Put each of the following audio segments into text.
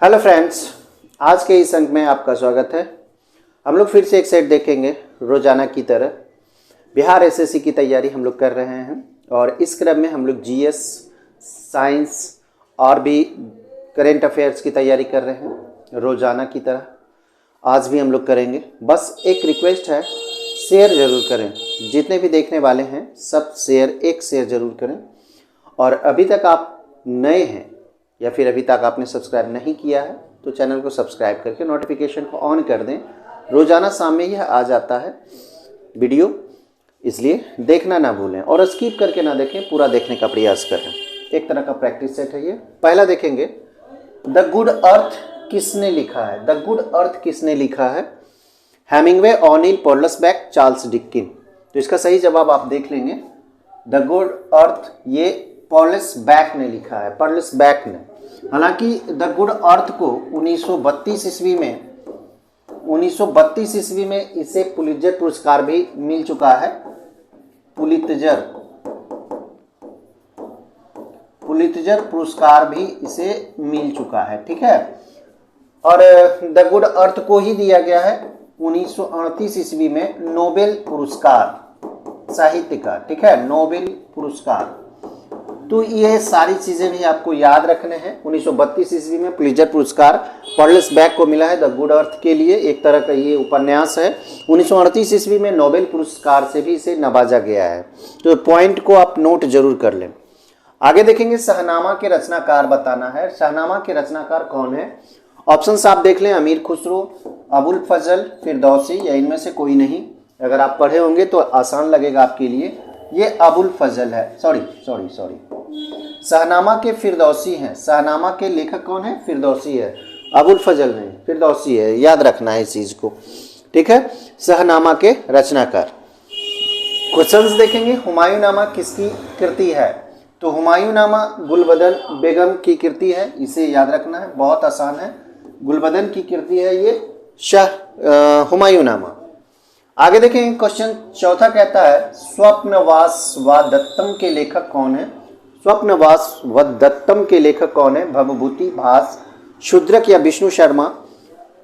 Hello friends, आज के इस अंक में आपका स्वागत है। हम लोग फिर से एक सेट देखेंगे रोजाना की तरह। बिहार एसएससी की तैयारी हम लोग कर रहे हैं और इस क्रम में हम लोग जीएस, साइंस और भी करेंट अफेयर्स की तैयारी कर रहे हैं रोजाना की तरह। आज भी हम लोग करेंगे। बस एक रिक्वेस्ट है, शेयर ज़रूर करें। जितने भी देखने वाले हैं सब एक शेयर ज़रूर करें। और अभी तक आप नए हैं या फिर अभी तक आपने सब्सक्राइब नहीं किया है तो चैनल को सब्सक्राइब करके नोटिफिकेशन को ऑन कर दें। रोज़ाना शाम में यह आ जाता है वीडियो, इसलिए देखना ना भूलें और स्किप करके ना देखें, पूरा देखने का प्रयास करें। एक तरह का प्रैक्टिस सेट है ये। पहला देखेंगे, द गुड अर्थ किसने लिखा है? द गुड अर्थ किसने लिखा है? Hemingway, O'Neill, Pearl S Buck, Charles Dickens. तो इसका सही जवाब आप देख लेंगे। द गुड अर्थ ये पर्लसबैक ने लिखा है, पर्लसबैक ने। हालांकि द गुड अर्थ को 1932 ईस्वी में इसे पुलित्जर पुरस्कार भी मिल चुका है। पुलित्जर पुरस्कार भी इसे मिल चुका है, ठीक है। और द गुड अर्थ को ही दिया गया है 1938 ईस्वी में नोबेल पुरस्कार साहित्य का, ठीक है, नोबेल पुरस्कार। तो ये सारी चीजें भी आपको याद रखने हैं। 1932 ईस्वी में पुलित्जर पुरस्कार पर्लसबैक को मिला है द गुड अर्थ के लिए। एक तरह का ये उपन्यास है। 1938 ईस्वी में नोबेल पुरस्कार से भी इसे नवाजा गया है। तो पॉइंट को आप नोट जरूर कर लें। आगे देखेंगे, शाहनामा के रचनाकार बताना है। शाहनामा के रचनाकार कौन है? ऑप्शंस आप देख लें, अमीर खुसरो, अबुल फजल, फिरदौसी या इनमें से कोई नहीं। अगर आप पढ़े होंगे तो आसान लगेगा आपके लिए। ये अबुल फजल है, सॉरी शाहनामा के फिरदौसी हैं। शाहनामा के लेखक कौन है? फिरदौसी है, अबुल फजल नहीं, फिरदौसी है। याद रखना है इस चीज को, ठीक है। शाहनामा के रचनाकार। क्वेश्चंस देखेंगे, हुमायूंनामा किसकी कृति है? तो हुमायूंनामा गुलबदन बेगम की कृति है, इसे याद रखना है, बहुत आसान है। गुलबदन की कृति है ये हुमायूंनामा। आगे देखें, क्वेश्चन चौथा कहता है, स्वप्नवास व दत्तम के लेखक कौन है? स्वप्नवास व दत्तम के लेखक कौन है? भवभूति, भास, शूद्रक या विष्णु शर्मा?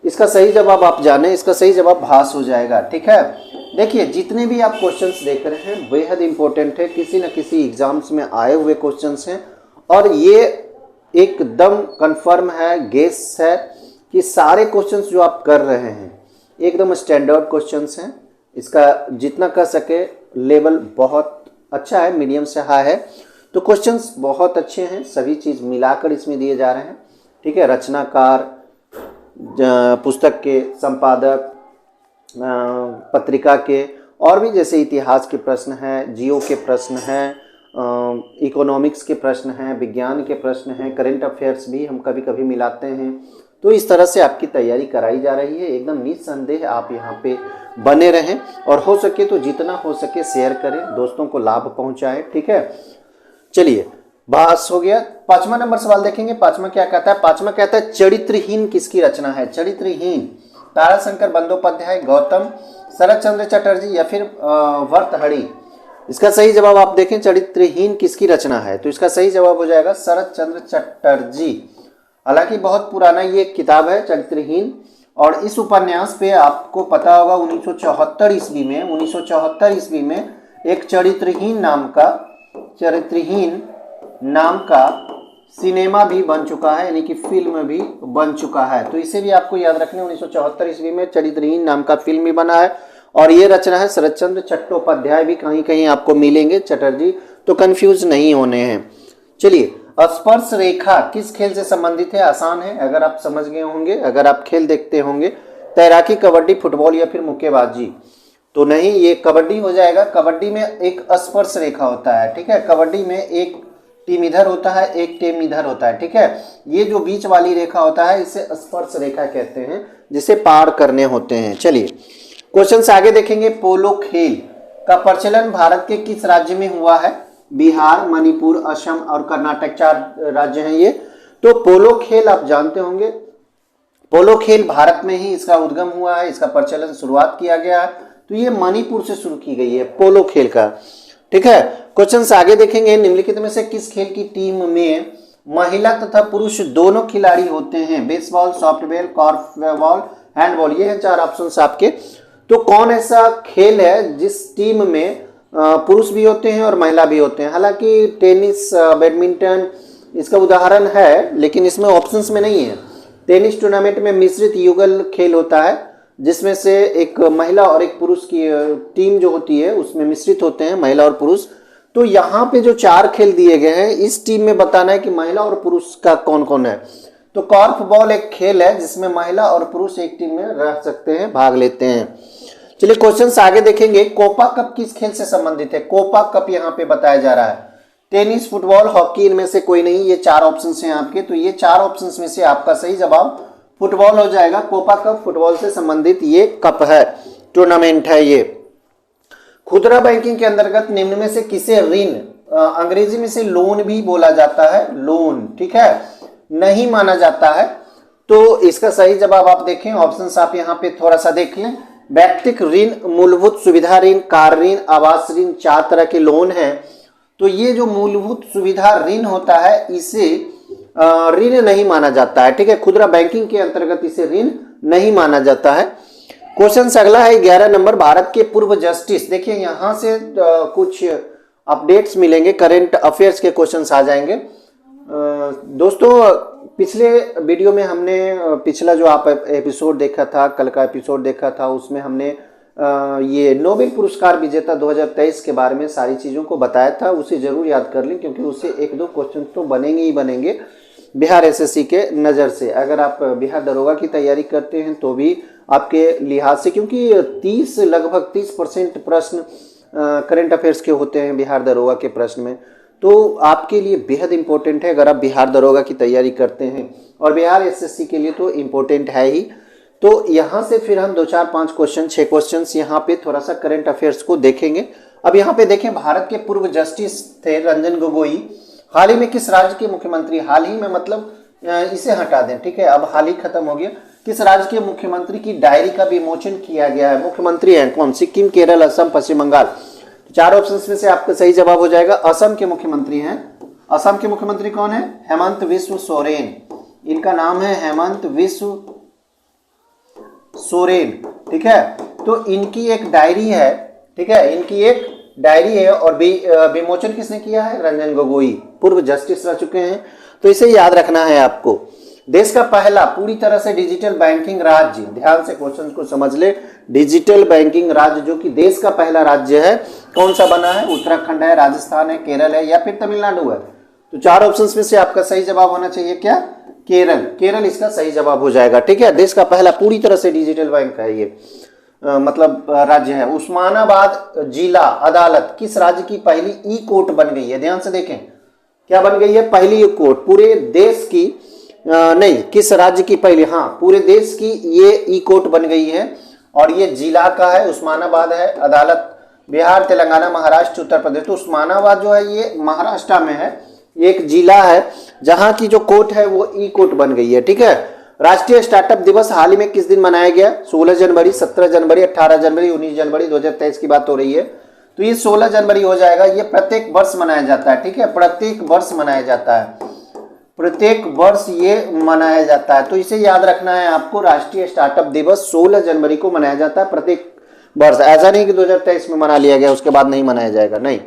इसका सही जवाब आप जाने, इसका सही जवाब भास हो जाएगा, ठीक है। देखिए, जितने भी आप क्वेश्चंस देख रहे हैं बेहद इंपॉर्टेंट है, किसी न किसी एग्जाम्स में आए हुए क्वेश्चंस हैं और ये एकदम कंफर्म है, गेस है कि सारे क्वेश्चंस जो आप कर रहे हैं एकदम स्टैंडर्ड क्वेश्चंस हैं। इसका जितना कर सके लेवल बहुत अच्छा है, मीडियम से हाई है। तो क्वेश्चंस बहुत अच्छे हैं, सभी चीज़ मिलाकर इसमें दिए जा रहे हैं, ठीक है। रचनाकार, पुस्तक के संपादक, पत्रिका के, और भी जैसे इतिहास के प्रश्न हैं, जियो के प्रश्न हैं, इकोनॉमिक्स के प्रश्न हैं, विज्ञान के प्रश्न हैं, करेंट अफेयर्स भी हम कभी कभी मिलाते हैं। तो इस तरह से आपकी तैयारी कराई जा रही है। एकदम निस्संदेह आप यहाँ पे बने रहें और हो सके तो जितना हो सके शेयर करें, दोस्तों को लाभ पहुँचाएं, ठीक है। चलिए, बस हो गया। 5वां नंबर सवाल देखेंगे। 5वां क्या कहता है? 5वां कहता है, चरित्रहीन किसकी रचना है? चरित्रहीन ताराशंकर बंदोपाध्याय, गौतम, शरत चंद्र चटर्जी या फिर भर्तृहरि? इसका सही जवाब आप देखें, चरित्रहीन किसकी रचना है? तो इसका सही जवाब हो जाएगा शरत चंद्र चटर्जी। हालांकि बहुत पुराना ये किताब है चरित्रहीन, और इस उपन्यास पे आपको पता होगा 1974 ईस्वी में एक चरित्रहीन नाम का सिनेमा भी बन चुका है, यानी कि फिल्म भी बन चुका है। तो इसे भी आपको याद रखना, 1974 ईस्वी में चरित्रहीन नाम का फिल्म भी बना है और ये रचना है शरत चंद्र चट्टोपाध्याय। भी कहीं कहीं आपको मिलेंगे, चटर्जी, तो कंफ्यूज नहीं होने हैं। चलिए, स्पर्श रेखा किस खेल से संबंधित है? आसान है, अगर आप समझ गए होंगे, अगर आप खेल देखते होंगे। तैराकी, कबड्डी, फुटबॉल या फिर मुक्केबाजी? तो नहीं, ये कबड्डी हो जाएगा। कबड्डी में एक स्पर्श रेखा होता है, ठीक है। कबड्डी में एक टीम इधर होता है, एक टीम इधर होता है, ठीक है। ये जो बीच वाली रेखा होता है इसे स्पर्श रेखा कहते हैं, जिसे पार करने होते हैं। चलिए, क्वेश्चन से आगे देखेंगे। पोलो खेल का प्रचलन भारत के किस राज्य में हुआ है? बिहार, मणिपुर, असम और कर्नाटक, 4 राज्य हैं ये। तो पोलो खेल आप जानते होंगे, पोलो खेल भारत में ही इसका उद्गम हुआ है, इसका प्रचलन शुरुआत किया गया है। तो ये मणिपुर से शुरू की गई है पोलो खेल का, ठीक है। क्वेश्चन आगे देखेंगे, निम्नलिखित में से किस खेल की टीम में महिला तथा पुरुष दोनों खिलाड़ी होते हैं, बेसबॉल, सॉफ्टबॉल, कॉर्फबॉल, हैंडबॉल, ये हैं 4 ऑप्शंस आपके। तो कौन ऐसा खेल है जिस टीम में पुरुष भी होते हैं और महिला भी होते हैं? हालांकि टेनिस, बैडमिंटन इसका उदाहरण है, लेकिन इसमें ऑप्शंस में नहीं है। टेनिस टूर्नामेंट में मिश्रित युगल खेल होता है, जिसमें से एक महिला और एक पुरुष की टीम जो होती है उसमें मिश्रित होते हैं महिला और पुरुष। तो यहाँ पे जो 4 खेल दिए गए हैं, इस टीम में बताना है कि महिला और पुरुष का कौन कौन है। तो कॉर्फबॉल एक खेल है जिसमें महिला और पुरुष एक टीम में रह सकते हैं, भाग लेते हैं। चलिए क्वेश्चंस आगे देखेंगे। कोपा कप किस खेल से संबंधित है? कोपा कप यहाँ पे बताया जा रहा है। टेनिस, फुटबॉल, हॉकी, इनमें से कोई नहीं। ये 4 ऑप्शंस हैं आपके, तो ये 4 ऑप्शंस में से आपका सही जवाब फुटबॉल हो जाएगा। कोपा कप फुटबॉल से संबंधित ये कप है, टूर्नामेंट है ये। खुदरा बैंकिंग के अंतर्गत निम्न में से किसे ऋण, अंग्रेजी में से लोन भी बोला जाता है, लोन, ठीक है, नहीं माना जाता है? तो इसका सही जवाब आप देखें, ऑप्शंस आप यहाँ पे थोड़ा सा देख लें। व्यक्तिगत ऋण, मूलभूत सुविधा ऋण, कार ऋण, आवास ऋण, 4 तरह के लोन हैं। तो ये जो मूलभूत सुविधा ऋण होता है इसे ऋण नहीं माना जाता है, ठीक है। खुदरा बैंकिंग के अंतर्गत इसे ऋण नहीं माना जाता है। क्वेश्चन अगला है 11 नंबर। भारत के पूर्व जस्टिस, देखिए यहां से कुछ अपडेट्स मिलेंगे, करंट अफेयर्स के क्वेश्चंस आ जाएंगे। दोस्तों पिछले वीडियो में हमने पिछला जो आप एपिसोड देखा था, कल का एपिसोड देखा था, उसमें हमने ये नोबेल पुरस्कार विजेता 2023 के बारे में सारी चीज़ों को बताया था। उसे जरूर याद कर लें, क्योंकि उससे 1-2 क्वेश्चन तो बनेंगे ही बनेंगे बिहार एसएससी के नज़र से। अगर आप बिहार दरोगा की तैयारी करते हैं तो भी आपके लिहाज से, क्योंकि लगभग 30% प्रश्न करंट अफेयर्स के होते हैं बिहार दरोगा के प्रश्न में, तो आपके लिए बेहद इंपॉर्टेंट है अगर आप बिहार दरोगा की तैयारी करते हैं, और बिहार एसएससी के लिए तो इम्पोर्टेंट है ही। तो यहाँ से फिर हम 2, 4, 5 क्वेश्चन, 6 क्वेश्चन यहाँ पे थोड़ा सा करंट अफेयर्स को देखेंगे। अब यहाँ पे देखें, भारत के पूर्व जस्टिस थे रंजन गोगोई, हाल ही में किस राज्य के मुख्यमंत्री, हाल ही में मतलब इसे हटा दें, ठीक है, अब हाल ही खत्म हो गया, किस राज्य के मुख्यमंत्री की डायरी का विमोचन किया गया है? मुख्यमंत्री हैं कौन? सिक्किम, केरल, असम, पश्चिम बंगाल। 4 ऑप्शंस में से आपका सही जवाब हो जाएगा, असम के मुख्यमंत्री हैं। असम के मुख्यमंत्री कौन है? हेमंत बिस्व सोरेन। इनका नाम है हेमंत बिस्व सोरेन, ठीक है। तो इनकी एक डायरी है, ठीक है, इनकी एक डायरी है, और विमोचन किसने किया है? रंजन गोगोई, पूर्व जस्टिस रह चुके हैं। तो इसे याद रखना है आपको। देश का पहला पूरी तरह से डिजिटल बैंकिंग राज्य, ध्यान से क्वेश्चन को समझ ले, डिजिटल बैंकिंग राज्य जो कि देश का पहला राज्य है, कौन सा बना है? उत्तराखंड है, राजस्थान है, केरल है, या फिर तमिलनाडु है? तो 4 ऑप्शंस में से आपका सही जवाब होना चाहिए क्या? केरल। केरल इसका सही जवाब हो जाएगा, ठीक है। देश का पहला पूरी तरह से डिजिटल बैंक है ये, मतलब राज्य है। उस्मानाबाद जिला अदालत किस राज्य की पहली ई कोर्ट बन गई है? ध्यान से देखें, क्या बन गई है? पहली ई कोर्ट पूरे देश की, नहीं, किस राज्य की पहली, हाँ, पूरे देश की ये ई कोर्ट बन गई है, और ये जिला का है, उस्मानाबाद है। अदालत बिहार, तेलंगाना, महाराष्ट्र, उत्तर प्रदेश। तो उस्मानाबाद जो है ये महाराष्ट्र में है, ये एक जिला है जहां की जो कोर्ट है वो ई कोर्ट बन गई है, ठीक है। राष्ट्रीय स्टार्टअप दिवस हाल ही में किस दिन मनाया गया? 16 जनवरी, 17 जनवरी, 18 जनवरी, 19 जनवरी 2023 की बात हो रही है। तो ये 16 जनवरी हो जाएगा। ये प्रत्येक वर्ष मनाया जाता है, ठीक है, प्रत्येक वर्ष मनाया जाता है, प्रत्येक वर्ष ये मनाया जाता है। तो इसे याद रखना है आपको, राष्ट्रीय स्टार्टअप दिवस 16 जनवरी को मनाया जाता है प्रत्येक वर्ष। ऐसा नहीं कि 2023 में मना लिया गया उसके बाद नहीं मनाया जाएगा, नहीं।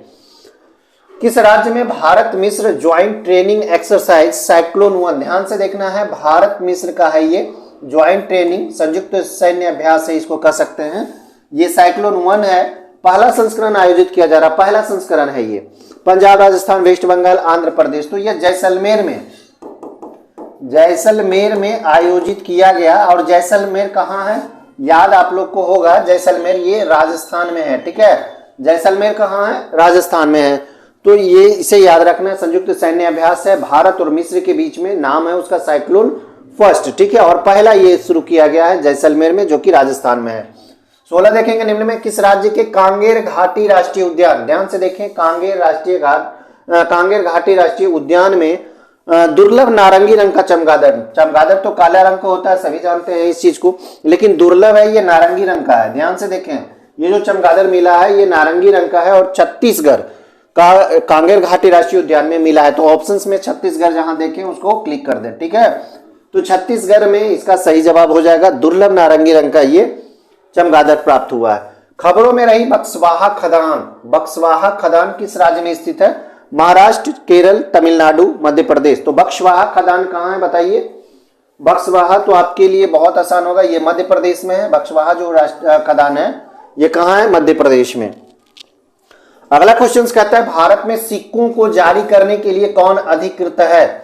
किस राज्य में भारत मिस्र ज्वाइंट ट्रेनिंग एक्सरसाइज साइक्लोन 1, ध्यान से देखना है, भारत मिस्र का है ये ज्वाइंट ट्रेनिंग, संयुक्त सैन्य अभ्यास है इसको कह सकते हैं। ये साइक्लोन 1 है, पहला संस्करण आयोजित किया जा रहा, पहला संस्करण है ये। पंजाब, राजस्थान, वेस्ट बंगाल, आंध्र प्रदेश। तो यह जैसलमेर में आयोजित किया गया। और जैसलमेर कहाँ है? याद आप लोग को होगा, जैसलमेर ये राजस्थान में है, ठीक है। जैसलमेर कहाँ है? राजस्थान में है। तो ये इसे याद रखना है, संयुक्त सैन्य अभ्यास है भारत और मिस्र के बीच में, नाम है उसका साइक्लोन फर्स्ट, ठीक है। और पहला ये शुरू किया गया है जैसलमेर में, जो कि राजस्थान में है। 16 देखेंगे, निम्न में किस राज्य के कांगेर घाटी राष्ट्रीय उद्यान, ध्यान से देखें, कांगेर घाटी राष्ट्रीय उद्यान में दुर्लभ नारंगी रंग का चमगादड़ तो काला रंग का होता है, सभी जानते हैं इस चीज को, लेकिन दुर्लभ है ये नारंगी रंग का है। ध्यान से देखें, ये जो चमगादड़ मिला है ये नारंगी रंग का है, और छत्तीसगढ़ कांगेर घाटी राष्ट्रीय उद्यान में मिला है। तो ऑप्शंस में छत्तीसगढ़ जहां देखें उसको क्लिक कर दें, ठीक है। तो छत्तीसगढ़ में इसका सही जवाब हो जाएगा। दुर्लभ नारंगी रंग का ये चमगादड़ प्राप्त हुआ है। खबरों में रही बक्सवाहा खदान। बक्सवाहा खदान किस राज्य में स्थित है? महाराष्ट्र, केरल, तमिलनाडु, मध्य प्रदेश। तो बक्सवाहा खदान कहाँ है बताइए? बक्सवाहा तो आपके लिए बहुत आसान होगा, ये मध्य प्रदेश में है। बक्सवाहा जो खदान है ये कहाँ है? मध्य प्रदेश में। अगला क्वेश्चन कहता है भारत में सिक्कों को जारी करने के लिए कौन अधिकृत है?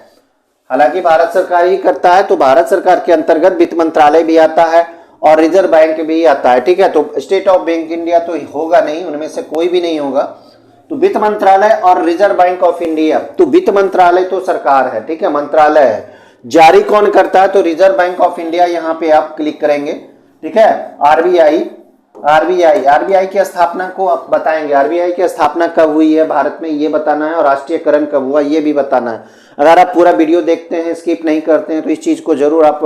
हालांकि भारत सरकार ही करता है, तो भारत सरकार के अंतर्गत वित्त मंत्रालय भी आता है और रिजर्व बैंक भी आता है, ठीक है। तो स्टेट ऑफ बैंक इंडिया तो होगा नहीं, उनमें से कोई भी नहीं होगा। तो वित्त मंत्रालय और रिजर्व बैंक ऑफ इंडिया, तो वित्त मंत्रालय तो सरकार है, ठीक है, मंत्रालय है। जारी कौन करता है? तो रिजर्व बैंक ऑफ इंडिया, यहाँ पे आप क्लिक करेंगे, ठीक है। आरबीआई की स्थापना को आप बताएंगे। आरबीआई की स्थापना कब हुई है भारत में ये बताना है, और राष्ट्रीयकरण कब हुआ ये भी बताना है। अगर आप पूरा वीडियो देखते हैं, स्किप नहीं करते हैं, तो इस चीज को जरूर आप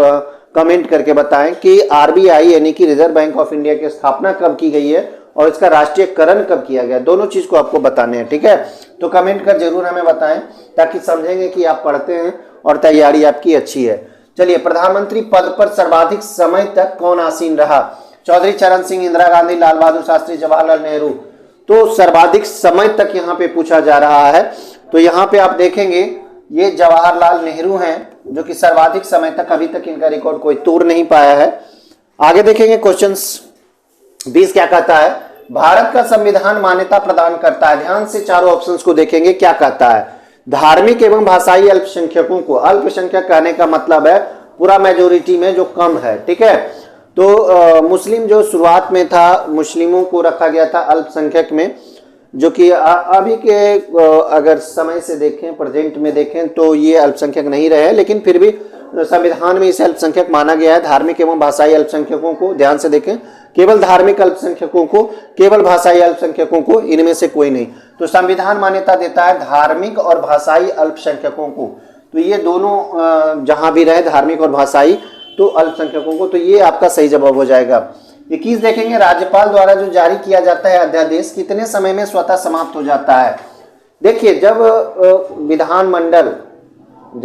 कमेंट करके बताएं कि आरबीआई यानी कि रिजर्व बैंक ऑफ इंडिया की स्थापना कब की गई है और इसका राष्ट्रीयकरण कब किया गया। दोनों चीज को आपको बताने हैं, ठीक है। तो कमेंट कर जरूर हमें बताएं ताकि समझेंगे कि आप पढ़ते हैं और तैयारी आपकी अच्छी है। चलिए, प्रधानमंत्री पद पर सर्वाधिक समय तक कौन आसीन रहा? चौधरी चरण सिंह, इंदिरा गांधी, लाल बहादुर शास्त्री, जवाहरलाल नेहरू। तो सर्वाधिक समय तक यहाँ पे पूछा जा रहा है। तो यहाँ पे आप देखेंगे ये जवाहरलाल नेहरू हैं जो कि सर्वाधिक समय तक, अभी तक इनका रिकॉर्ड कोई तोड़ नहीं पाया है। आगे देखेंगे क्वेश्चन 20 क्या कहता है? भारत का संविधान मान्यता प्रदान करता है। ध्यान से चारों ऑप्शंस को देखेंगे क्या कहता है। धार्मिक एवं भाषाई अल्पसंख्यकों को, अल्पसंख्यक कहने का मतलब है पूरा मेजोरिटी में जो कम है, ठीक है। तो मुस्लिम जो शुरुआत में था, मुस्लिमों को रखा गया था अल्पसंख्यक में, जो कि अभी के अगर समय से देखें, प्रेजेंट में देखें तो ये अल्पसंख्यक नहीं रहे, लेकिन फिर भी संविधान में इसे अल्पसंख्यक माना गया है। धार्मिक एवं भाषाई अल्पसंख्यकों को, ध्यान से देखें, केवल धार्मिक अल्पसंख्यकों को, केवल भाषाई अल्पसंख्यकों को, इनमें से कोई नहीं। तो संविधान मान्यता देता है धार्मिक और भाषाई अल्पसंख्यकों को। तो ये दोनों जहां भी रहे, धार्मिक और भाषाई, तो अल्पसंख्यकों को, तो ये आपका सही जवाब हो जाएगा। 21 देखेंगे, राज्यपाल द्वारा जो जारी किया जाता है अध्यादेश कितने समय में स्वतः समाप्त हो जाता है? देखिए, जब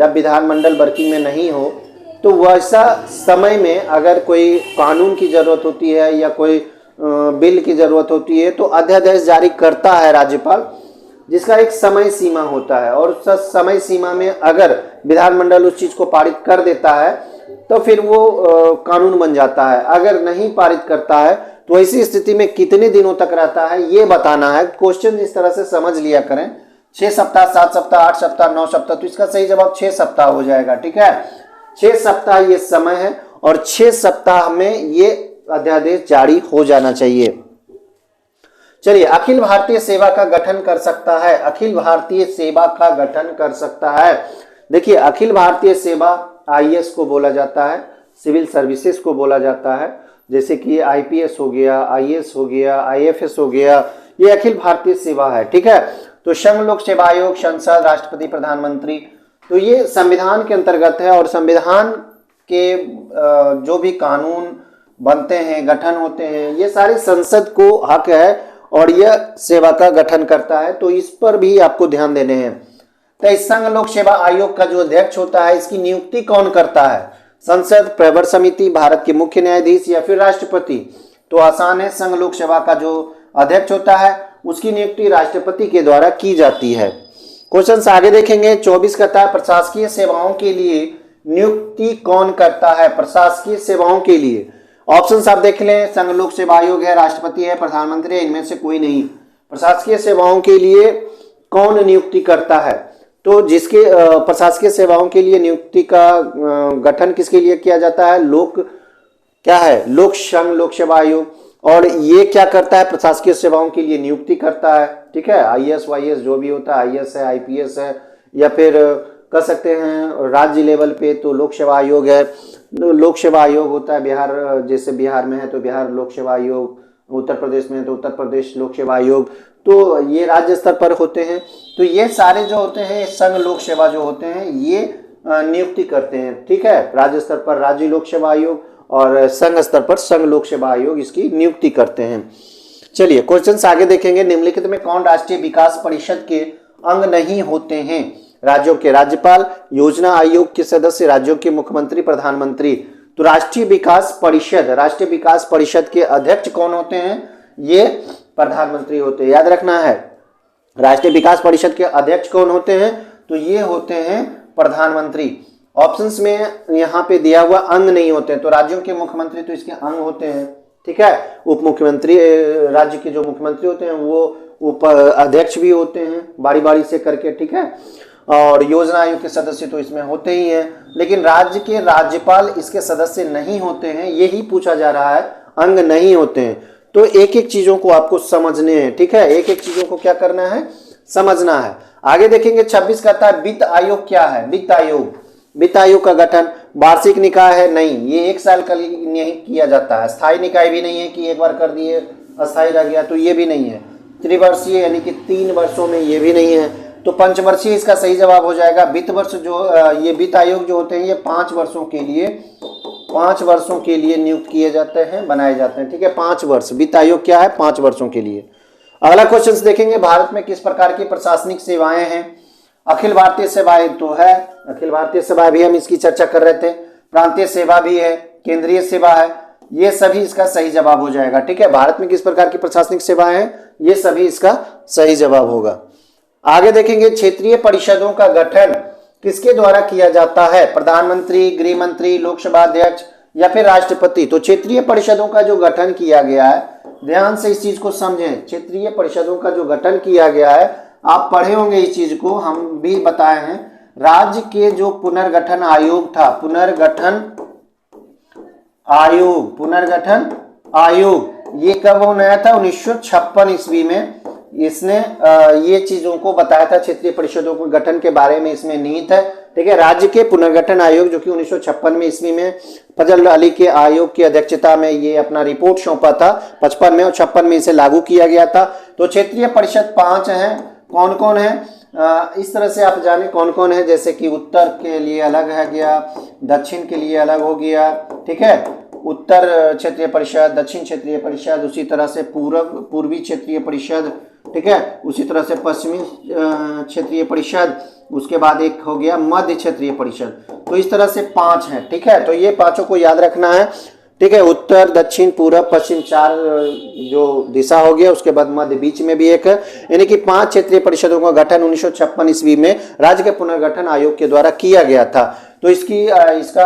विधानमंडल वर्किंग में नहीं हो तो वैसा समय में अगर कोई कानून की जरूरत होती है या कोई बिल की जरूरत होती है तो अध्यादेश जारी करता है राज्यपाल, जिसका एक समय सीमा होता है। और उस समय सीमा में अगर विधानमंडल उस चीज को पारित कर देता है तो फिर वो कानून बन जाता है। अगर नहीं पारित करता है तो ऐसी स्थिति में कितने दिनों तक रहता है ये बताना है। क्वेश्चन इस तरह से समझ लिया करें, 6 सप्ताह, 7 सप्ताह, 8 सप्ताह, 9 सप्ताह। तो इसका सही जवाब 6 सप्ताह हो जाएगा, ठीक है। 6 सप्ताह ये समय है और 6 सप्ताह में ये अध्यादेश जारी हो जाना चाहिए। चलिए, अखिल भारतीय सेवा का गठन कर सकता है। अखिल भारतीय सेवा का गठन कर सकता है। देखिए, अखिल भारतीय सेवा आईएएस को बोला जाता है, सिविल सर्विसेज को बोला जाता है, जैसे कि आईपीएस हो गया, आईएएस हो गया, आईएफएस हो गया, ये अखिल भारतीय सेवा है, ठीक है। तो संघ लोक सेवा आयोग, संसद, राष्ट्रपति, प्रधानमंत्री, तो ये संविधान के अंतर्गत है। और संविधान के जो भी कानून बनते हैं, गठन होते हैं, ये सारे संसद को हक है और यह सेवा का गठन करता है। तो इस पर भी आपको ध्यान देने हैं। तो संघ लोक सेवा आयोग का जो अध्यक्ष होता है, इसकी नियुक्ति कौन करता है? संसद, प्रवर समिति, भारत के मुख्य न्यायाधीश या फिर राष्ट्रपति? तो आसान है, संघ लोक सेवा का जो अध्यक्ष होता है उसकी नियुक्ति राष्ट्रपति के द्वारा की जाती है। क्वेश्चन आगे देखेंगे। 24 कहता है प्रशासकीय सेवाओं के लिए नियुक्ति कौन करता है? प्रशासकीय सेवाओं के लिए ऑप्शंस आप देख लें, संघ लोक सेवा आयोग है, राष्ट्रपति है, प्रधानमंत्री है, इनमें से कोई नहीं। प्रशासकीय सेवाओं के लिए कौन नियुक्ति करता है? तो जिसके प्रशासकीय सेवाओं के लिए नियुक्ति का गठन किसके लिए किया जाता है? लोक संघ लोक सेवा आयोग। और ये क्या करता है? प्रशासकीय सेवाओं के लिए नियुक्ति करता है, ठीक है। आईएएस वाईएएस जो भी होता है, आईएएस है, आईपीएस है, या फिर कह सकते हैं राज्य लेवल पे तो लोक सेवा आयोग है। लोक सेवा आयोग होता है बिहार, जैसे बिहार में है तो बिहार लोक सेवा आयोग, उत्तर प्रदेश में है तो उत्तर प्रदेश लोक सेवा आयोग, तो ये राज्य स्तर पर होते हैं। तो ये सारे जो होते हैं संघ लोक सेवा जो होते हैं ये नियुक्ति करते हैं, ठीक है। राज्य स्तर पर राज्य लोक सेवा आयोग और संघ स्तर पर संघ लोक सेवा आयोग इसकी नियुक्ति करते हैं। चलिए क्वेश्चंस आगे देखेंगे। निम्नलिखित में कौन राष्ट्रीय विकास परिषद के अंग नहीं होते हैं? राज्यों के राज्यपाल, योजना आयोग के सदस्य, राज्यों के मुख्यमंत्री, प्रधानमंत्री। तो राष्ट्रीय विकास परिषद के अध्यक्ष कौन होते हैं? ये प्रधानमंत्री होते हैं, याद रखना है। राष्ट्रीय विकास परिषद के अध्यक्ष कौन होते हैं? तो ये होते हैं प्रधानमंत्री। ऑप्शंस में यहाँ पे दिया हुआ अंग नहीं होते हैं, तो राज्यों के मुख्यमंत्री तो इसके अंग होते हैं, ठीक है। उप मुख्यमंत्री, राज्य के जो मुख्यमंत्री होते हैं वो उप अध्यक्ष भी होते हैं, बारी बारी से करके, ठीक है। और योजना आयोग के सदस्य तो इसमें होते ही हैं, लेकिन राज्य के राज्यपाल इसके सदस्य नहीं होते हैं, यही पूछा जा रहा है, अंग नहीं होते हैं। तो एक एक चीजों को आपको समझने हैं, ठीक है, एक एक चीजों को क्या करना है, समझना है। आगे देखेंगे 26 कहता है वित्त आयोग क्या है? वित्त आयोग का गठन वार्षिक निकाय है? नहीं, ये 1 साल का नहीं किया जाता है। स्थायी निकाय भी नहीं है कि एक बार कर दिए अस्थायी रह गया, तो ये भी नहीं है। त्रिवर्षीय यानी कि 3 वर्षों में, ये भी नहीं है। तो पंचवर्षीय इसका सही जवाब हो जाएगा। वित्त वर्ष जो ये वित्त आयोग जो होते हैं ये 5 वर्षों के लिए नियुक्त किए जाते हैं, बनाए जाते हैं, ठीक है। 5 वर्ष वित्त आयोग क्या है? 5 वर्षों के लिए। अगला क्वेश्चन देखेंगे, भारत में किस प्रकार की प्रशासनिक सेवाएं हैं? अखिल भारतीय सेवाएं तो है, अखिल भारतीय सेवा भी हम इसकी चर्चा कर रहे थे, प्रांतीय सेवा भी है, केंद्रीय सेवा है, ये सभी इसका सही जवाब हो जाएगा, ठीक है। भारत में किस प्रकार की प्रशासनिक सेवाएं हैं? ये सभी इसका सही जवाब होगा। आगे देखेंगे क्षेत्रीय परिषदों का गठन किसके द्वारा किया जाता है? प्रधानमंत्री, गृह मंत्री, लोकसभा अध्यक्ष या फिर राष्ट्रपति। तो क्षेत्रीय परिषदों का जो गठन किया गया है, ध्यान से इस चीज को समझें, क्षेत्रीय परिषदों का जो गठन किया गया है, आप पढ़े होंगे इस चीज को, हम भी बताए हैं। राज्य के जो पुनर्गठन आयोग था, पुनर्गठन आयोग ये कब बनाया था? 1956 ईस्वी में इसने ये चीजों को बताया था, क्षेत्रीय परिषदों के गठन के बारे में इसमें नीति है, ठीक है। राज्य के पुनर्गठन आयोग जो कि 1956 में ईस्वी में फजल अली के आयोग की अध्यक्षता में ये अपना रिपोर्ट सौंपा था 55 में, और 56 में इसे लागू किया गया था। तो क्षेत्रीय परिषद 5 हैं, कौन कौन है? इस तरह से आप जाने कौन कौन है, जैसे कि उत्तर के लिए अलग है गया, दक्षिण के लिए अलग हो गया, ठीक है। उत्तर क्षेत्रीय परिषद, दक्षिण क्षेत्रीय परिषद, उसी तरह से पूर्वी क्षेत्रीय परिषद, ठीक है, उसी तरह से पश्चिमी क्षेत्रीय परिषद, उसके बाद एक हो गया मध्य क्षेत्रीय परिषद। तो इस तरह से 5 हैं, ठीक है। तो ये 5 को याद रखना है, ठीक है। उत्तर, दक्षिण, पूरब, पश्चिम 4 जो दिशा हो गया, उसके बाद मध्य बीच में भी एक है, यानी कि 5 क्षेत्रीय परिषदों का गठन 1956 ईस्वी में राज्य के पुनर्गठन आयोग के द्वारा किया गया था। तो इसका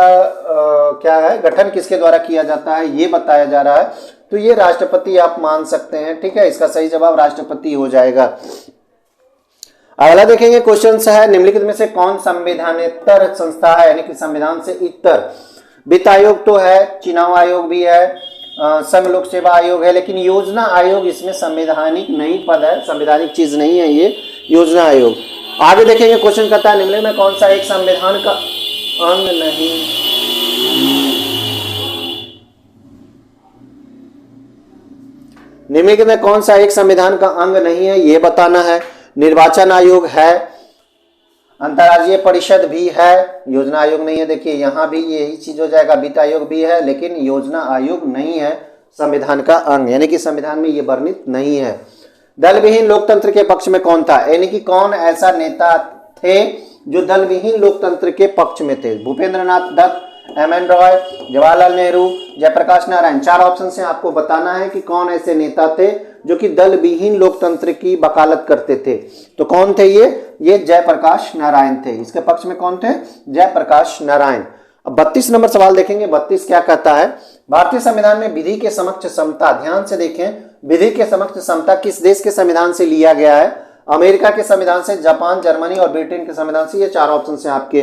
क्या है, गठन किसके द्वारा किया जाता है ये बताया जा रहा है। तो ये राष्ट्रपति आप मान सकते हैं, ठीक है, इसका सही जवाब राष्ट्रपति हो जाएगा। अगला देखेंगे क्वेश्चन है, निम्नलिखित में से कौन संवैधानेतर संस्था है, यानी कि संविधान से इतर? वित्त आयोग तो है, चुनाव आयोग भी है, संघ लोक सेवा आयोग है, लेकिन योजना आयोग इसमें संवैधानिक नहीं पद है, संवैधानिक चीज नहीं है ये योजना आयोग। आगे देखेंगे क्वेश्चन करता है, निम्नलिखित में कौन सा एक संविधान का अंग नहीं? निम्नलिखित में कौन सा एक संविधान का अंग नहीं है ये बताना है। निर्वाचन आयोग है, अंतर्राज्यीय परिषद भी है, योजना आयोग नहीं है। देखिए यहाँ भी यही चीज हो जाएगा, वित्त आयोग भी है लेकिन योजना आयोग नहीं है संविधान का अंग, यानी कि संविधान में ये वर्णित नहीं है। दल विहीन लोकतंत्र के पक्ष में कौन था, यानी कि कौन ऐसा नेता थे जो दल विहीन लोकतंत्र के पक्ष में थे? भूपेंद्र नाथ दत्त, एम.एन. रॉय, जवाहरलाल नेहरू, जयप्रकाश नारायण। 4 ऑप्शन से आपको बताना है कि कौन ऐसे नेता थे जो कि दल विहीन लोकतंत्र की वकालत करते थे। तो कौन थे ये जयप्रकाश नारायण थे। इसके पक्ष में कौन थे? जयप्रकाश नारायण। अब 32 नंबर सवाल देखेंगे। 32 क्या कहता है, भारतीय संविधान में विधि के समक्ष समता, ध्यान से देखें, विधि के समक्ष समता किस देश के संविधान से लिया गया है? अमेरिका के संविधान से, जापान, जर्मनी और ब्रिटेन के संविधान से। ये 4 ऑप्शन है आपके।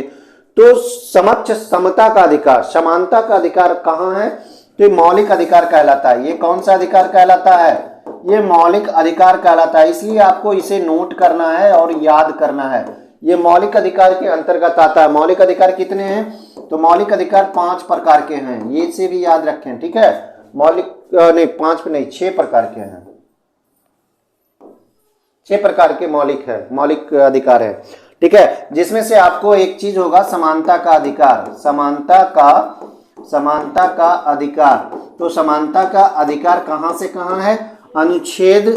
तो समक्ष समता का अधिकार, समानता का अधिकार कहाँ है? तो ये मौलिक अधिकार कहलाता है। ये कौन सा अधिकार कहलाता है? ये मौलिक अधिकार कहलाता है, इसलिए आपको इसे नोट करना है और याद करना है। ये मौलिक अधिकार के अंतर्गत आता है। मौलिक अधिकार कितने हैं? तो मौलिक अधिकार 5 प्रकार के हैं, ये से भी याद रखें, ठीक है। मौलिक नहीं 5 नहीं 6 प्रकार के हैं, 6 प्रकार के मौलिक अधिकार है, ठीक है। जिसमें से आपको एक चीज होगा समानता का अधिकार, समानता का अधिकार। तो समानता का अधिकार कहां से कहां है? अनुच्छेद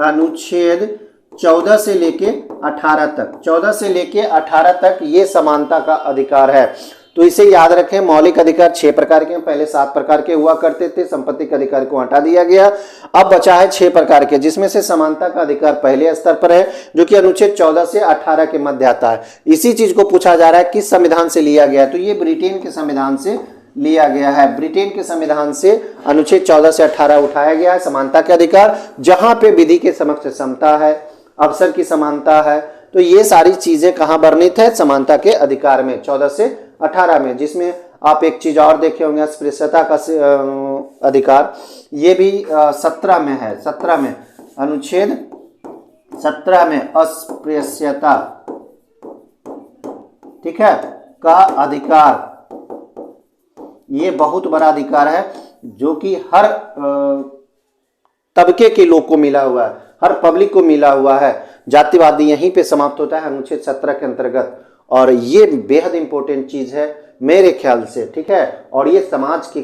अनुच्छेद 14 से लेके 18 तक, 14 से लेके 18 तक ये समानता का अधिकार है। तो इसे याद रखें, मौलिक अधिकार 6 प्रकार के हैं, पहले 7 प्रकार के हुआ करते थे, संपत्ति के अधिकार को हटा दिया गया, अब बचा है 6 प्रकार के, जिसमें से समानता का अधिकार पहले स्तर पर है, जो कि अनुच्छेद 14 से 18 के मध्य आता है। इसी चीज को पूछा जा रहा है किस संविधान से लिया गया है, तो ये ब्रिटेन के संविधान से लिया गया है। ब्रिटेन के संविधान से अनुच्छेद 14 से 18 उठाया गया है, समानता के अधिकार, जहां पे विधि के समक्ष समता है, अवसर की समानता है। तो ये सारी चीजें कहां वर्णित है, समानता के अधिकार में 14 से 18 में, जिसमें आप एक चीज और देखे होंगे, अस्पृश्यता का अधिकार, ये भी 17 में है, 17 में, अनुच्छेद 17 में अस्पृश्यता, ठीक है, का अधिकार। ये बहुत बड़ा अधिकार है जो कि हर तबके के लोग को मिला हुआ है, हर पब्लिक को मिला हुआ है। जातिवादी यहीं पे समाप्त होता है अनुच्छेद 17 के अंतर्गत, और ये बेहद इंपॉर्टेंट चीज है मेरे ख्याल से, ठीक है। और ये समाज की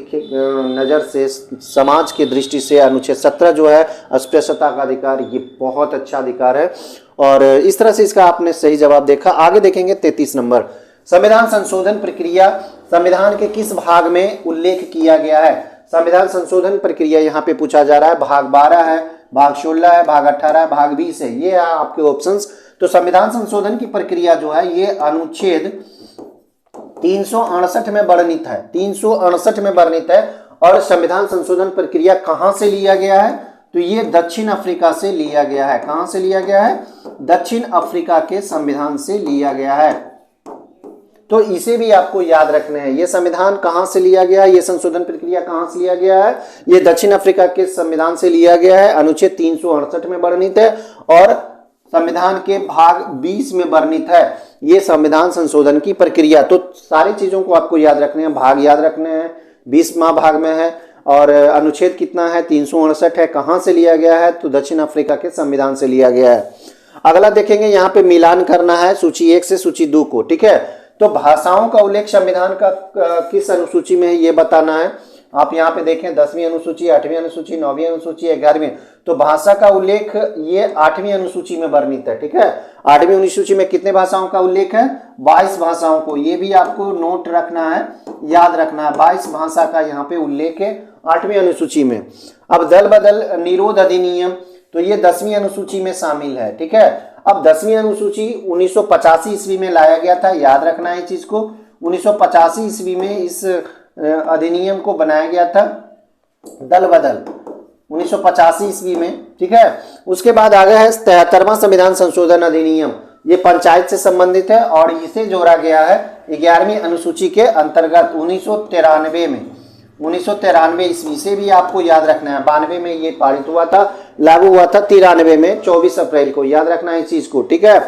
नज़र से, समाज की दृष्टि से अनुच्छेद 17 जो है अस्पृश्यता का अधिकार, ये बहुत अच्छा अधिकार है। और इस तरह से इसका आपने सही जवाब देखा। आगे देखेंगे 33 नंबर, संविधान संशोधन प्रक्रिया संविधान के किस भाग में उल्लेख किया गया है। संविधान संशोधन प्रक्रिया यहाँ पे पूछा जा रहा है, भाग 12 है, भाग 16 है, भाग 18 है, भाग 20 है, ये है आपके ऑप्शंस। तो संविधान संशोधन की प्रक्रिया जो है ये अनुच्छेद 368 में वर्णित है, 368 में वर्णित है। और संविधान संशोधन प्रक्रिया कहां से लिया गया है, तो ये दक्षिण अफ्रीका से लिया गया है। कहां से लिया गया है, दक्षिण अफ्रीका के संविधान से लिया गया है। तो इसे भी आपको याद रखना है, ये संविधान कहां से लिया गया है, ये संशोधन प्रक्रिया कहां से लिया गया है, ये दक्षिण अफ्रीका के संविधान से लिया गया है, अनुच्छेद 368 में वर्णित है और संविधान के भाग 20 में वर्णित है ये संविधान संशोधन की प्रक्रिया। तो सारी चीजों को आपको याद रखने हैं, भाग याद रखने हैं, 20वां भाग में है, और अनुच्छेद कितना है, 368 है। कहां से लिया गया है, तो दक्षिण अफ्रीका के संविधान से लिया गया है। अगला देखेंगे, यहाँ पे मिलान करना है सूची 1 से सूची 2 को, ठीक है। तो भाषाओं का उल्लेख संविधान का किस अनुसूची में है ये बताना है। आप यहाँ पे देखें 10वीं अनुसूची, 8वीं अनुसूची, 9वीं अनुसूची, 11वीं। तो भाषा का उल्लेख ये 8वीं अनुसूची में वर्णित है, ठीक है। 8वीं अनुसूची में कितने भाषाओं का उल्लेख है, 22 भाषाओं को, ये भी आपको नोट रखना है, याद रखना है। 22 भाषा का यहाँ पे उल्लेख है 8वीं अनुसूची में। अब दल बदल निरोध अधिनियम, तो ये 10वीं अनुसूची में शामिल है, ठीक है। अब 10वीं अनुसूची 1985 ईस्वी में लाया गया था, याद रखना है इस चीज को। 1985 ईस्वी में इस अधिनियम को बनाया गया था, दल बदल 1985 ईस्वी में, ठीक है। उसके बाद आ गया है 73वां संविधान संशोधन अधिनियम, ये पंचायत से संबंधित है और इसे जोड़ा गया है 11वीं अनुसूची के अंतर्गत 1993 में। 1993 ईस्वी से भी आपको याद रखना है। 92 में ये पारित हुआ था, लागू हुआ था 93 में 24 अप्रैल को, याद रखना है इस चीज को, ठीक है,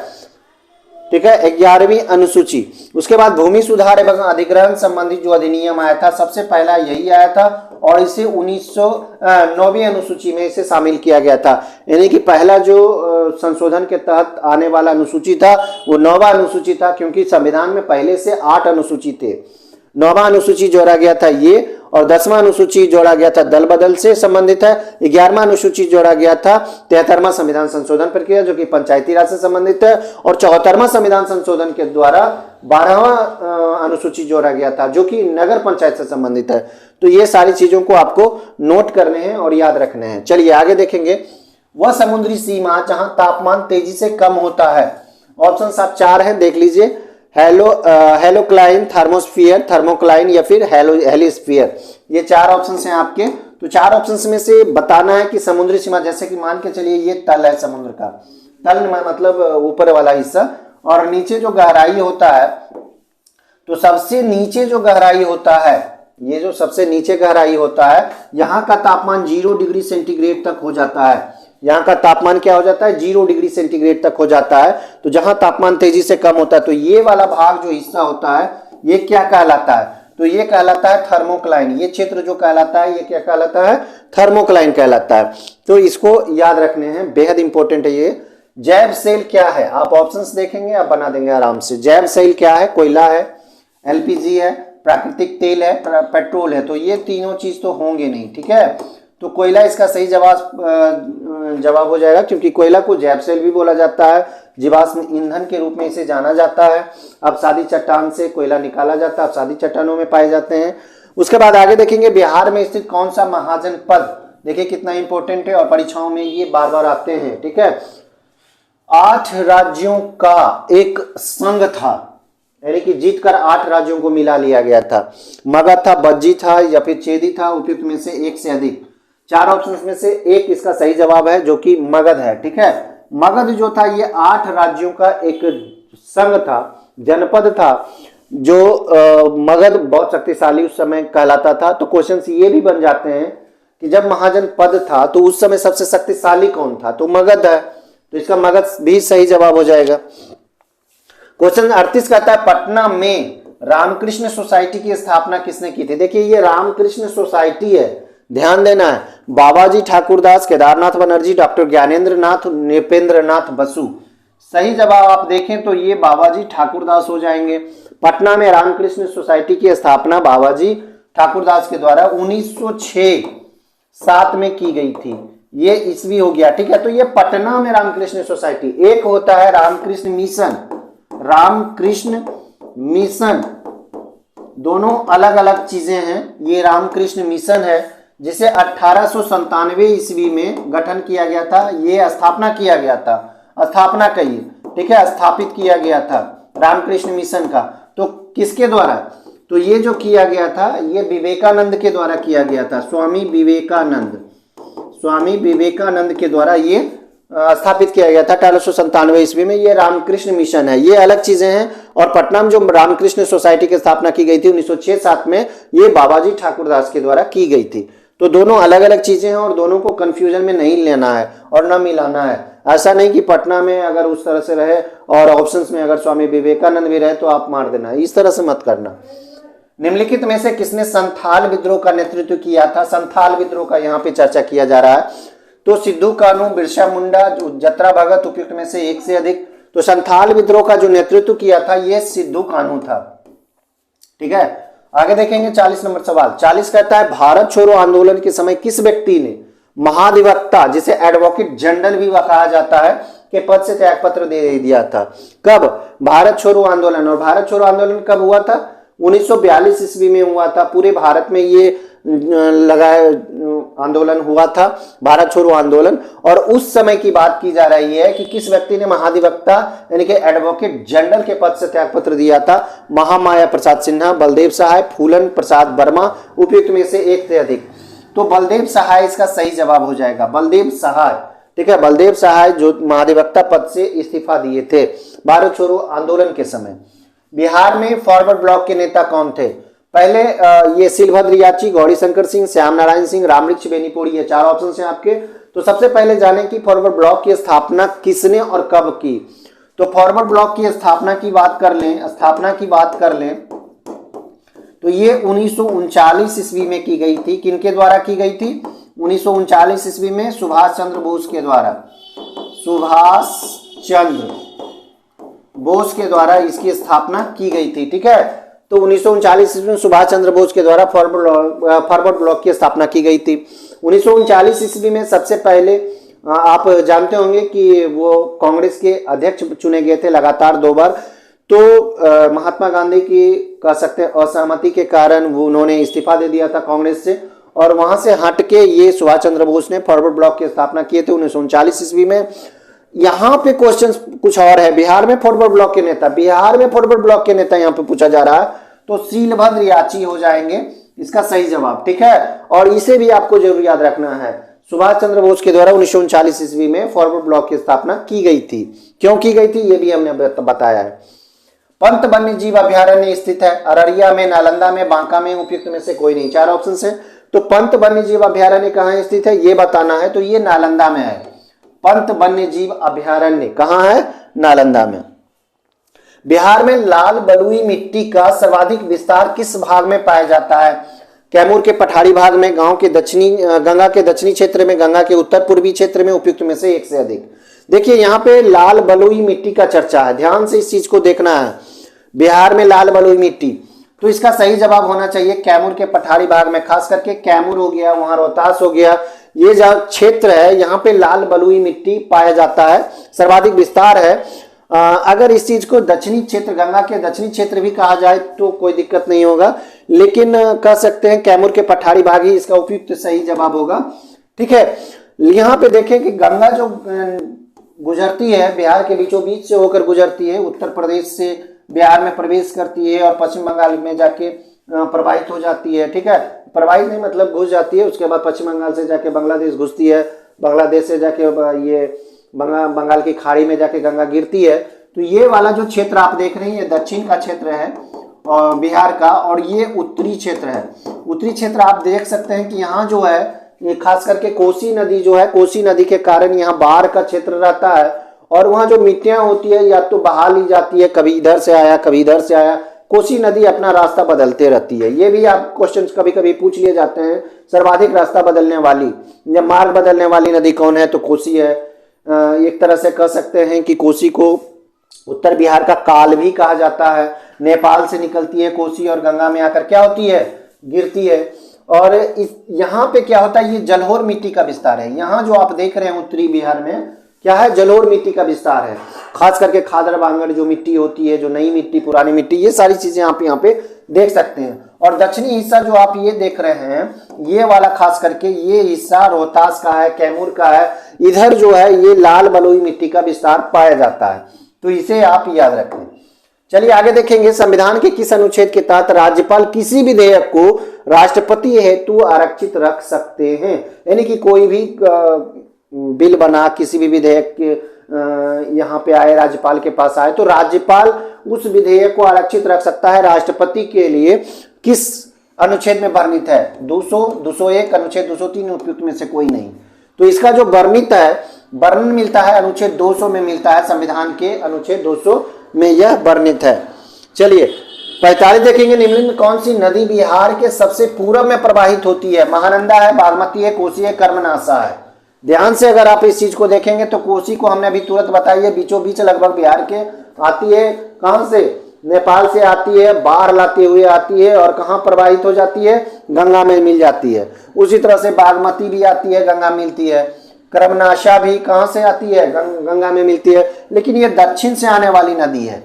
ठीक है। 11वीं अनुसूची। उसके बाद भूमि सुधार एवं अधिग्रहण संबंधित जो अधिनियम आया था, सबसे पहला यही आया था और इसे 1909वीं अनुसूची में इसे शामिल किया गया था। यानी कि पहला जो संशोधन के तहत आने वाला अनुसूची था वो 9वां अनुसूची था, क्योंकि संविधान में पहले से 8 अनुसूची थे। 9वां अनुसूची जोड़ा गया था ये, और 10वां अनुसूची जोड़ा गया था दल बदल से संबंधित है। 11वां अनुसूची जोड़ा गया था 73वां संविधान संशोधन प्रक्रिया जो कि पंचायती राज से संबंधित है, और 74वां संविधान संशोधन के द्वारा 12वां अनुसूची जोड़ा गया था जो कि नगर पंचायत से संबंधित है। तो ये सारी चीजों को आपको नोट करने हैं और याद रखने हैं। चलिए आगे देखेंगे, वह समुद्री सीमा जहां तापमान तेजी से कम होता है। ऑप्शन आप 4 हैं, देख लीजिए, हेलोक्लाइन, थर्मोस्फियर, थर्मोक्लाइन या फिर हेलिस्फियर। ये 4 ऑप्शंस हैं आपके। तो 4 ऑप्शंस में से बताना है कि समुद्री सीमा, जैसे कि मान के चलिए ये तल है समुद्र का, तल मतलब ऊपर वाला हिस्सा, और नीचे जो गहराई होता है, तो सबसे नीचे जो गहराई होता है, ये जो सबसे नीचे गहराई होता है, यहाँ का तापमान 0 डिग्री सेंटीग्रेड तक हो जाता है। यहाँ का तापमान क्या हो जाता है, 0 डिग्री सेंटीग्रेड तक हो जाता है। तो जहां तापमान तेजी से कम होता है, तो ये वाला भाग जो हिस्सा होता है ये क्या कहलाता है, तो ये कहलाता है थर्मोक्लाइन। ये क्षेत्र जो कहलाता है ये क्या कहलाता है, थर्मोक्लाइन कहलाता है। तो इसको याद रखने हैं, बेहद इंपॉर्टेंट है ये। जैव सेल क्या है, आप ऑप्शंस देखेंगे आप बना देंगे आराम से। जैव सेल क्या है, कोयला है, एलपीजी है, प्राकृतिक तेल है, पेट्रोल है। तो ये तीनों चीज तो होंगे नहीं, ठीक है। तो कोयला इसका सही जवाब हो जाएगा, क्योंकि कोयला को जैवसेल भी बोला जाता है, जीवाश्म ईंधन के रूप में इसे जाना जाता है। अवसादी चट्टान से कोयला निकाला जाता है, अवसादी चट्टानों में पाए जाते हैं। उसके बाद आगे देखेंगे बिहार में स्थित कौन सा महाजनपद, देखिए कितना इंपॉर्टेंट है और परीक्षाओं में ये बार बार आते हैं, ठीक है। 8 राज्यों का एक संघ था, यानी कि जीतकर 8 राज्यों को मिला लिया गया था। मगध था, बज्जी था या फिर चेदी था, उपयुक्त में से एक से अधिक। 4 ऑप्शन में से एक इसका सही जवाब है, जो कि मगध है, ठीक है। मगध जो था ये 8 राज्यों का एक संघ था, जनपद था, जो मगध बहुत शक्तिशाली उस समय कहलाता था। तो क्वेश्चन ये भी बन जाते हैं कि जब महाजनपद था तो उस समय सबसे शक्तिशाली कौन था, तो मगध है, तो इसका मगध भी सही जवाब हो जाएगा। क्वेश्चन 38 कहता है पटना में रामकृष्ण सोसाइटी की स्थापना किसने की थी। देखिए ये रामकृष्ण सोसाइटी है, ध्यान देना है, बाबाजी ठाकुरदास, केदारनाथ बनर्जी, डॉक्टर ज्ञानेंद्र नाथ, नृपेंद्र नाथ बसु। सही जवाब आप देखें तो ये बाबाजी ठाकुरदास हो जाएंगे। पटना में रामकृष्ण सोसाइटी की स्थापना बाबाजी ठाकुरदास के द्वारा 1906-7 में की गई थी, ये ईस्वी हो गया, ठीक है। तो ये पटना में रामकृष्ण सोसाइटी, एक होता है रामकृष्ण मिशन, रामकृष्ण मिशन दोनों अलग अलग चीजें हैं। ये रामकृष्ण मिशन है जिसे 1897 ईस्वी में गठन किया गया था, ये स्थापना किया गया था, स्थापना कहिए, ठीक है, स्थापित किया गया था रामकृष्ण मिशन का। तो किसके द्वारा, तो ये जो किया गया था ये विवेकानंद के द्वारा किया गया था, स्वामी विवेकानंद के द्वारा ये स्थापित किया गया था 1897 ईस्वी में। ये रामकृष्ण मिशन है, ये अलग चीजें हैं। और पटना में जो रामकृष्ण सोसाइटी की स्थापना की गई थी 1906-7 में, ये बाबाजी ठाकुरदास के द्वारा की गई थी। तो दोनों अलग अलग चीजें हैं और दोनों को कंफ्यूजन में नहीं लेना है और न मिलाना है। ऐसा नहीं कि पटना में अगर उस तरह से रहे और ऑप्शंस में अगर स्वामी विवेकानंद भी रहे तो आप मार देना, इस तरह से मत करना। निम्नलिखित में से किसने संथाल विद्रोह का नेतृत्व किया था। संथाल विद्रोह का यहाँ पे चर्चा किया जा रहा है, तो सिद्धू कानू, बिरसा मुंडा, जत्रा भगत, उपयुक्त में से एक से अधिक। तो संथाल विद्रोह का जो नेतृत्व किया था ये सिद्धू कानू था, ठीक है। आगे देखेंगे 40 नंबर सवाल। 40 कहता है भारत छोड़ो आंदोलन के समय किस व्यक्ति ने महाधिवक्ता, जिसे एडवोकेट जनरल भी कहा जाता है, के पद से त्यागपत्र दे दिया था। कब, भारत छोड़ो आंदोलन। और भारत छोड़ो आंदोलन कब हुआ था, 1942 ईस्वी में हुआ था। पूरे भारत में ये लगाए आंदोलन हुआ था, भारत छोड़ो आंदोलन। और उस समय की बात की जा रही है कि किस व्यक्ति ने महाधिवक्ता यानी कि एडवोकेट जनरल के पद से त्यागपत्र दिया था। महामाया प्रसाद सिन्हा, बलदेव सहाय, फूलन प्रसाद वर्मा, उपयुक्त में से एक से अधिक। तो बलदेव सहाय इसका सही जवाब हो जाएगा, बलदेव सहाय, ठीक है। बलदेव सहाय जो महाधिवक्ता पद से इस्तीफा दिए थे भारत छोड़ो आंदोलन के समय। बिहार में फॉरवर्ड ब्लॉक के नेता कौन थे। पहले ये शिलभद्र याची, गौरी शंकर सिंह, श्याम नारायण सिंह, रामवृक्ष बेनीपोड़ी, ये 4 ऑप्शन हैं आपके। तो सबसे पहले जाने की फॉरवर्ड ब्लॉक की स्थापना किसने और कब की। तो फॉरवर्ड ब्लॉक की स्थापना की बात कर लें तो ये 1939 ईस्वी में की गई थी। किनके द्वारा की गई थी, 1939 ईस्वी में सुभाष चंद्र बोस के द्वारा, सुभाष चंद्र बोस के द्वारा इसकी स्थापना की गई थी, ठीक है। तो 1939 ईस्वी में सुभाष चंद्र बोस के द्वारा फॉरवर्ड ब्लॉक की स्थापना की गई थी। 1939 ईस्वी में सबसे पहले आप जानते होंगे कि वो कांग्रेस के अध्यक्ष चुने गए थे लगातार 2 बार। तो महात्मा गांधी की कह सकते हैं असहमति के कारण वो उन्होंने इस्तीफा दे दिया था कांग्रेस से, और वहां से हट के ये सुभाष चंद्र बोस ने फॉरवर्ड ब्लॉक की स्थापना किए थे 1939 ईस्वी में। यहाँ पे क्वेश्चन कुछ और है, बिहार में फॉरवर्ड ब्लॉक के नेता यहाँ पे पूछा जा रहा है, तो शिलभद्र याची हो जाएंगे इसका सही जवाब, ठीक है। और इसे भी आपको जरूर याद रखना है, सुभाष चंद्र बोस के द्वारा 1939 ईस्वी में फॉरवर्ड ब्लॉक की स्थापना की गई थी। क्यों की गई थी ये भी हमने बताया है। पंत वन्य जीव अभ्यारण्य स्थित है अररिया में, नालंदा में, बांका में, उपयुक्त में से कोई नहीं। 4 ऑप्शन है। तो पंत वन्य जीव अभ्यारण्य कहाँ स्थित है ये बताना है, तो ये नालंदा में है। पंत वन्य जीव अभ्यारण्य कहाँ है, नालंदा में। बिहार में लाल बलुई मिट्टी का सर्वाधिक विस्तार किस भाग में पाया जाता है। कैमूर के पठारी भाग में, गांव के गंगा के दक्षिणी क्षेत्र में, गंगा के उत्तर पूर्वी क्षेत्र में, उपयुक्त में से एक से अधिक। देखिए यहाँ पे लाल बलुई मिट्टी का चर्चा है, ध्यान से इस चीज को देखना है। बिहार में लाल बलुई मिट्टी, तो इसका सही जवाब होना चाहिए कैमूर के पठारी भाग में, खास करके कैमूर हो गया, वहां रोहतास हो गया, ये जो क्षेत्र है यहाँ पे लाल बलुई मिट्टी पाया जाता है, सर्वाधिक विस्तार है। अगर इस चीज को दक्षिणी क्षेत्र, गंगा के दक्षिणी क्षेत्र भी कहा जाए तो कोई दिक्कत नहीं होगा, लेकिन कह सकते हैं कैमूर के पठारी भाग ही इसका उपयुक्त सही जवाब होगा। ठीक है, यहाँ पे देखें कि गंगा जो गुजरती है बिहार के बीचों बीच से होकर गुजरती है, उत्तर प्रदेश से बिहार में प्रवेश करती है और पश्चिम बंगाल में जाके प्रवाहित हो जाती है। ठीक है, प्रवाहित नहीं मतलब घुस जाती है, उसके बाद पश्चिम बंगाल से जाके बांग्लादेश घुसती है, बांग्लादेश से जाके ये बंगाल की खाड़ी में जाके गंगा गिरती है। तो ये वाला जो क्षेत्र आप देख रहे हैं ये दक्षिण का क्षेत्र है और बिहार का, और ये उत्तरी क्षेत्र है। उत्तरी क्षेत्र आप देख सकते हैं कि यहाँ जो है ये खास करके कोसी नदी जो है, कोसी नदी के कारण यहाँ बाढ़ का क्षेत्र रहता है और वहाँ जो मिट्टियाँ होती है या तो बहा ली जाती है, कभी इधर से आया कभी इधर से आया, कोसी नदी अपना रास्ता बदलते रहती है। ये भी आप क्वेश्चन कभी कभी पूछ लिए जाते हैं, सर्वाधिक रास्ता बदलने वाली या मार्ग बदलने वाली नदी कौन है, तो कोसी है। एक तरह से कह सकते हैं कि कोसी को उत्तर बिहार का काल भी कहा जाता है। नेपाल से निकलती है कोसी और गंगा में आकर क्या होती है, गिरती है। और इस यहाँ पे क्या होता है, ये जलोढ़ मिट्टी का विस्तार है। यहाँ जो आप देख रहे हैं उत्तरी बिहार में क्या है, जलोढ़ मिट्टी का विस्तार है, खास करके खादर बांगड़ जो मिट्टी होती है, जो नई मिट्टी पुरानी मिट्टी, ये सारी चीजें आप यहाँ पे देख सकते हैं। और दक्षिणी हिस्सा जो आप ये देख रहे हैं ये वाला खास करके ये हिस्सा रोहतास का है, कैमूर का है, इधर जो है ये लाल बलुई मिट्टी का विस्तार पाया जाता है, तो इसे आप याद रखें। चलिए आगे देखेंगे, संविधान के किस अनुच्छेद के तहत राज्यपाल किसी विधेयक को राष्ट्रपति हेतु आरक्षित रख सकते हैं। यानी कि कोई भी बिल बना, किसी भी विधेयक के यहाँ पे आए, राज्यपाल के पास आए, तो राज्यपाल उस विधेयक को आरक्षित रख सकता है राष्ट्रपति के लिए। किस अनुच्छेद में वर्णित है, 200, 201, अनुच्छेद 203, उपयुक्त में से कोई नहीं। तो इसका जो वर्णित है, वर्णन मिलता है अनुच्छेद 200 में मिलता है, संविधान के अनुच्छेद 200 में यह वर्णित है। चलिए 45 देखेंगे, निम्नलिखित में कौन सी नदी बिहार के सबसे पूर्व में प्रवाहित होती है। महानंदा है, बागमती है, कोसी है, कर्मनाशा है। ध्यान से अगर आप इस चीज को देखेंगे तो कोसी को हमने अभी तुरंत बताई है, बीचों बीच लगभग बिहार के आती है। कहां से, नेपाल से आती है, बाढ़ लाते हुए आती है और कहां प्रवाहित हो जाती है, गंगा में मिल जाती है। उसी तरह से बागमती भी आती है, गंगा मिलती है। कर्मनाशा भी कहां से आती है, गंगा में मिलती है, लेकिन ये दक्षिण से आने वाली नदी है।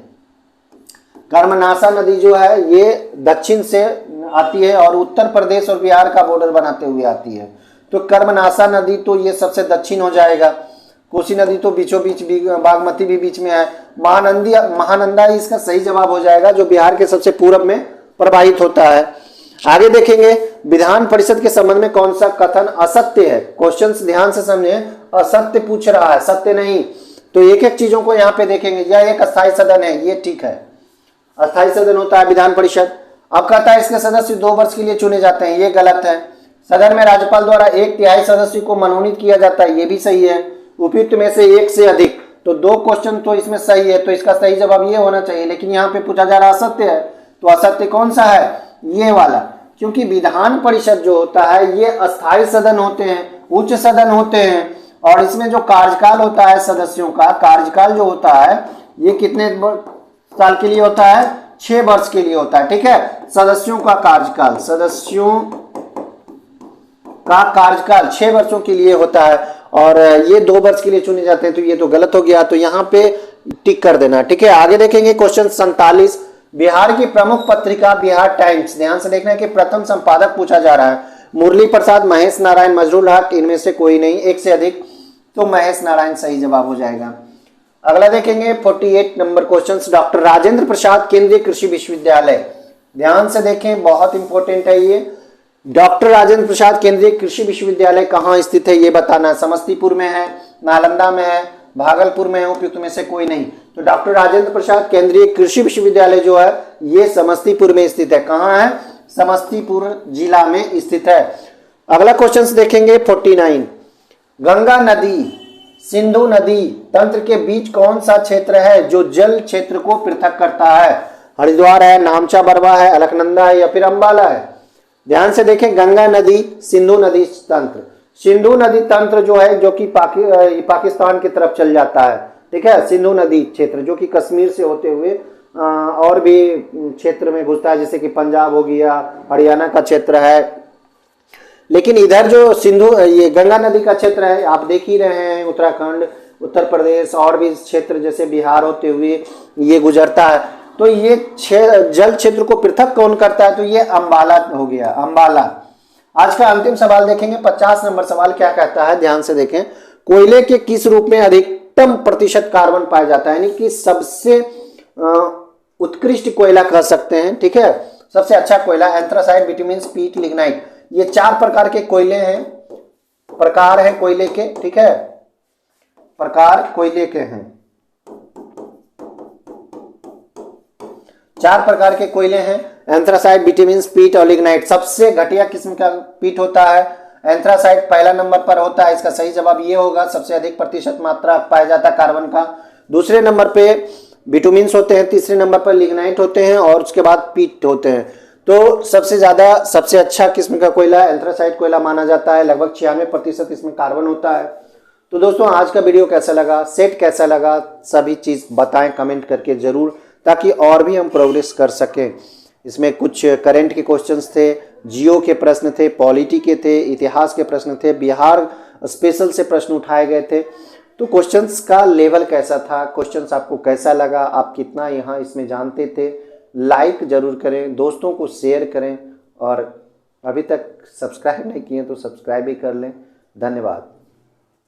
कर्मनाशा नदी जो है ये दक्षिण से आती है और उत्तर प्रदेश और बिहार का बॉर्डर बनाते हुए आती है। तो कर्मनाशा नदी तो ये सबसे दक्षिण हो जाएगा। कोसी नदी तो बीचों बीच, बागमती भी बीच में है। महानंदा ही इसका सही जवाब हो जाएगा, जो बिहार के सबसे पूर्व में प्रवाहित होता है। आगे देखेंगे, विधान परिषद के संबंध में कौन सा कथन असत्य है। क्वेश्चंस ध्यान से समझे, असत्य पूछ रहा है, सत्य नहीं। तो एक एक चीजों को यहाँ पे देखेंगे। यह एक अस्थायी सदन है, ये ठीक है, अस्थायी सदन होता है विधान परिषद। अब कहता है इसके सदस्य 2 वर्ष के लिए चुने जाते हैं, ये गलत है। सदन में राज्यपाल द्वारा 1/3 सदस्य को मनोनीत किया जाता है, ये भी सही है। उपयुक्त में से 1 से अधिक, तो 2 क्वेश्चन तो इसमें सही है, तो इसका सही जवाब ये होना चाहिए। लेकिन यहाँ पे पूछा जा रहा असत्य है, तो असत्य कौन सा है, ये वाला। क्योंकि विधान परिषद जो होता है ये अस्थायी सदन होते हैं, उच्च सदन होते हैं, और इसमें जो कार्यकाल होता है सदस्यों का, कार्यकाल जो होता है ये कितने साल के लिए होता है, 6 वर्ष के लिए होता है। ठीक है, सदस्यों का कार्यकाल, सदस्यों का कार्यकाल 6 वर्षों के लिए होता है और ये 2 वर्ष के लिए चुने जाते हैं, तो ये तो गलत हो गया, तो यहाँ पे टिक कर देना। ठीक है, आगे देखेंगे क्वेश्चन 47, बिहार की प्रमुख पत्रिका बिहार टाइम्स। ध्यान से देखना है कि प्रथम संपादक पूछा जा रहा है, मुरली प्रसाद, महेश नारायण, मजरूल हक, इनमें से कोई नहीं, 1 से अधिक, तो महेश नारायण सही जवाब हो जाएगा। अगला देखेंगे 48 number question, doctor Rajendra Prasad केंद्रीय कृषि विश्वविद्यालय। ध्यान से देखें, बहुत इंपॉर्टेंट है ये। डॉक्टर राजेंद्र प्रसाद केंद्रीय कृषि विश्वविद्यालय कहाँ स्थित है ये बताना है। समस्तीपुर में है, नालंदा में है, भागलपुर में है, उपयुक्त में से कोई नहीं। तो डॉक्टर राजेंद्र प्रसाद केंद्रीय कृषि विश्वविद्यालय जो है ये समस्तीपुर में स्थित है। कहाँ है, समस्तीपुर जिला में स्थित है। अगला क्वेश्चन देखेंगे 49, गंगा नदी सिंधु नदी तंत्र के बीच कौन सा क्षेत्र है जो जल क्षेत्र को पृथक करता है। हरिद्वार है, नामचा बरवा है, अलकनंदा है या फिर अंबाला है। ध्यान से देखें, गंगा नदी सिंधु नदी तंत्र, सिंधु नदी तंत्र जो है जो कि पाकिस्तान की तरफ चल जाता है। ठीक है, सिंधु नदी क्षेत्र जो कि कश्मीर से होते हुए और भी क्षेत्र में घुसता है, जैसे कि पंजाब हो गया, हरियाणा का क्षेत्र है। लेकिन इधर जो ये गंगा नदी का क्षेत्र है, आप देख ही रहे हैं, उत्तराखंड, उत्तर प्रदेश और भी क्षेत्र जैसे बिहार होते हुए ये गुजरता है। तो ये जल क्षेत्र को पृथक कौन करता है, तो ये अंबाला हो गया, अंबाला। आज का अंतिम सवाल देखेंगे, 50 नंबर सवाल क्या कहता है, ध्यान से देखें। कोयले के किस रूप में अधिकतम प्रतिशत कार्बन पाया जाता है, यानी कि सबसे उत्कृष्ट कोयला कह सकते हैं, ठीक है, सबसे अच्छा कोयला, एंथ्रासाइट, बिटुमिन, पीट, लिग्नाइट। ये 4 प्रकार के कोयले हैं, प्रकार है कोयले के, ठीक है, प्रकार कोयले के हैं। 4 प्रकार के कोयले हैं, एंथ्रासाइट, बिटुमिन, पीट और लिग्नाइट। सबसे घटिया किस्म का पीट होता है, एंथ्रासाइट पहला नंबर पर होता है। इसका सही जवाब ये होगा, सबसे अधिक प्रतिशत मात्रा पाया जाता है कार्बन का। दूसरे नंबर पे बिटुमिन होते हैं, तीसरे नंबर पर लिग्नाइट होते हैं और उसके बाद पीट होते हैं। तो सबसे ज्यादा, सबसे अच्छा किस्म का कोयला एंथ्रासाइट कोयला माना जाता है, लगभग 96% इसमें कार्बन होता है। तो दोस्तों आज का वीडियो कैसा लगा, सेट कैसा लगा, सभी चीज बताएं कमेंट करके जरूर, ताकि और भी हम प्रोग्रेस कर सकें। इसमें कुछ करंट के क्वेश्चंस थे, जियो के प्रश्न थे, पॉलिटी के थे, इतिहास के प्रश्न थे, बिहार स्पेशल से प्रश्न उठाए गए थे। तो क्वेश्चंस का लेवल कैसा था, क्वेश्चंस आपको कैसा लगा, आप कितना यहाँ इसमें जानते थे, लाइक जरूर करें, दोस्तों को शेयर करें और अभी तक सब्सक्राइब नहीं किए तो सब्सक्राइब भी कर लें। धन्यवाद।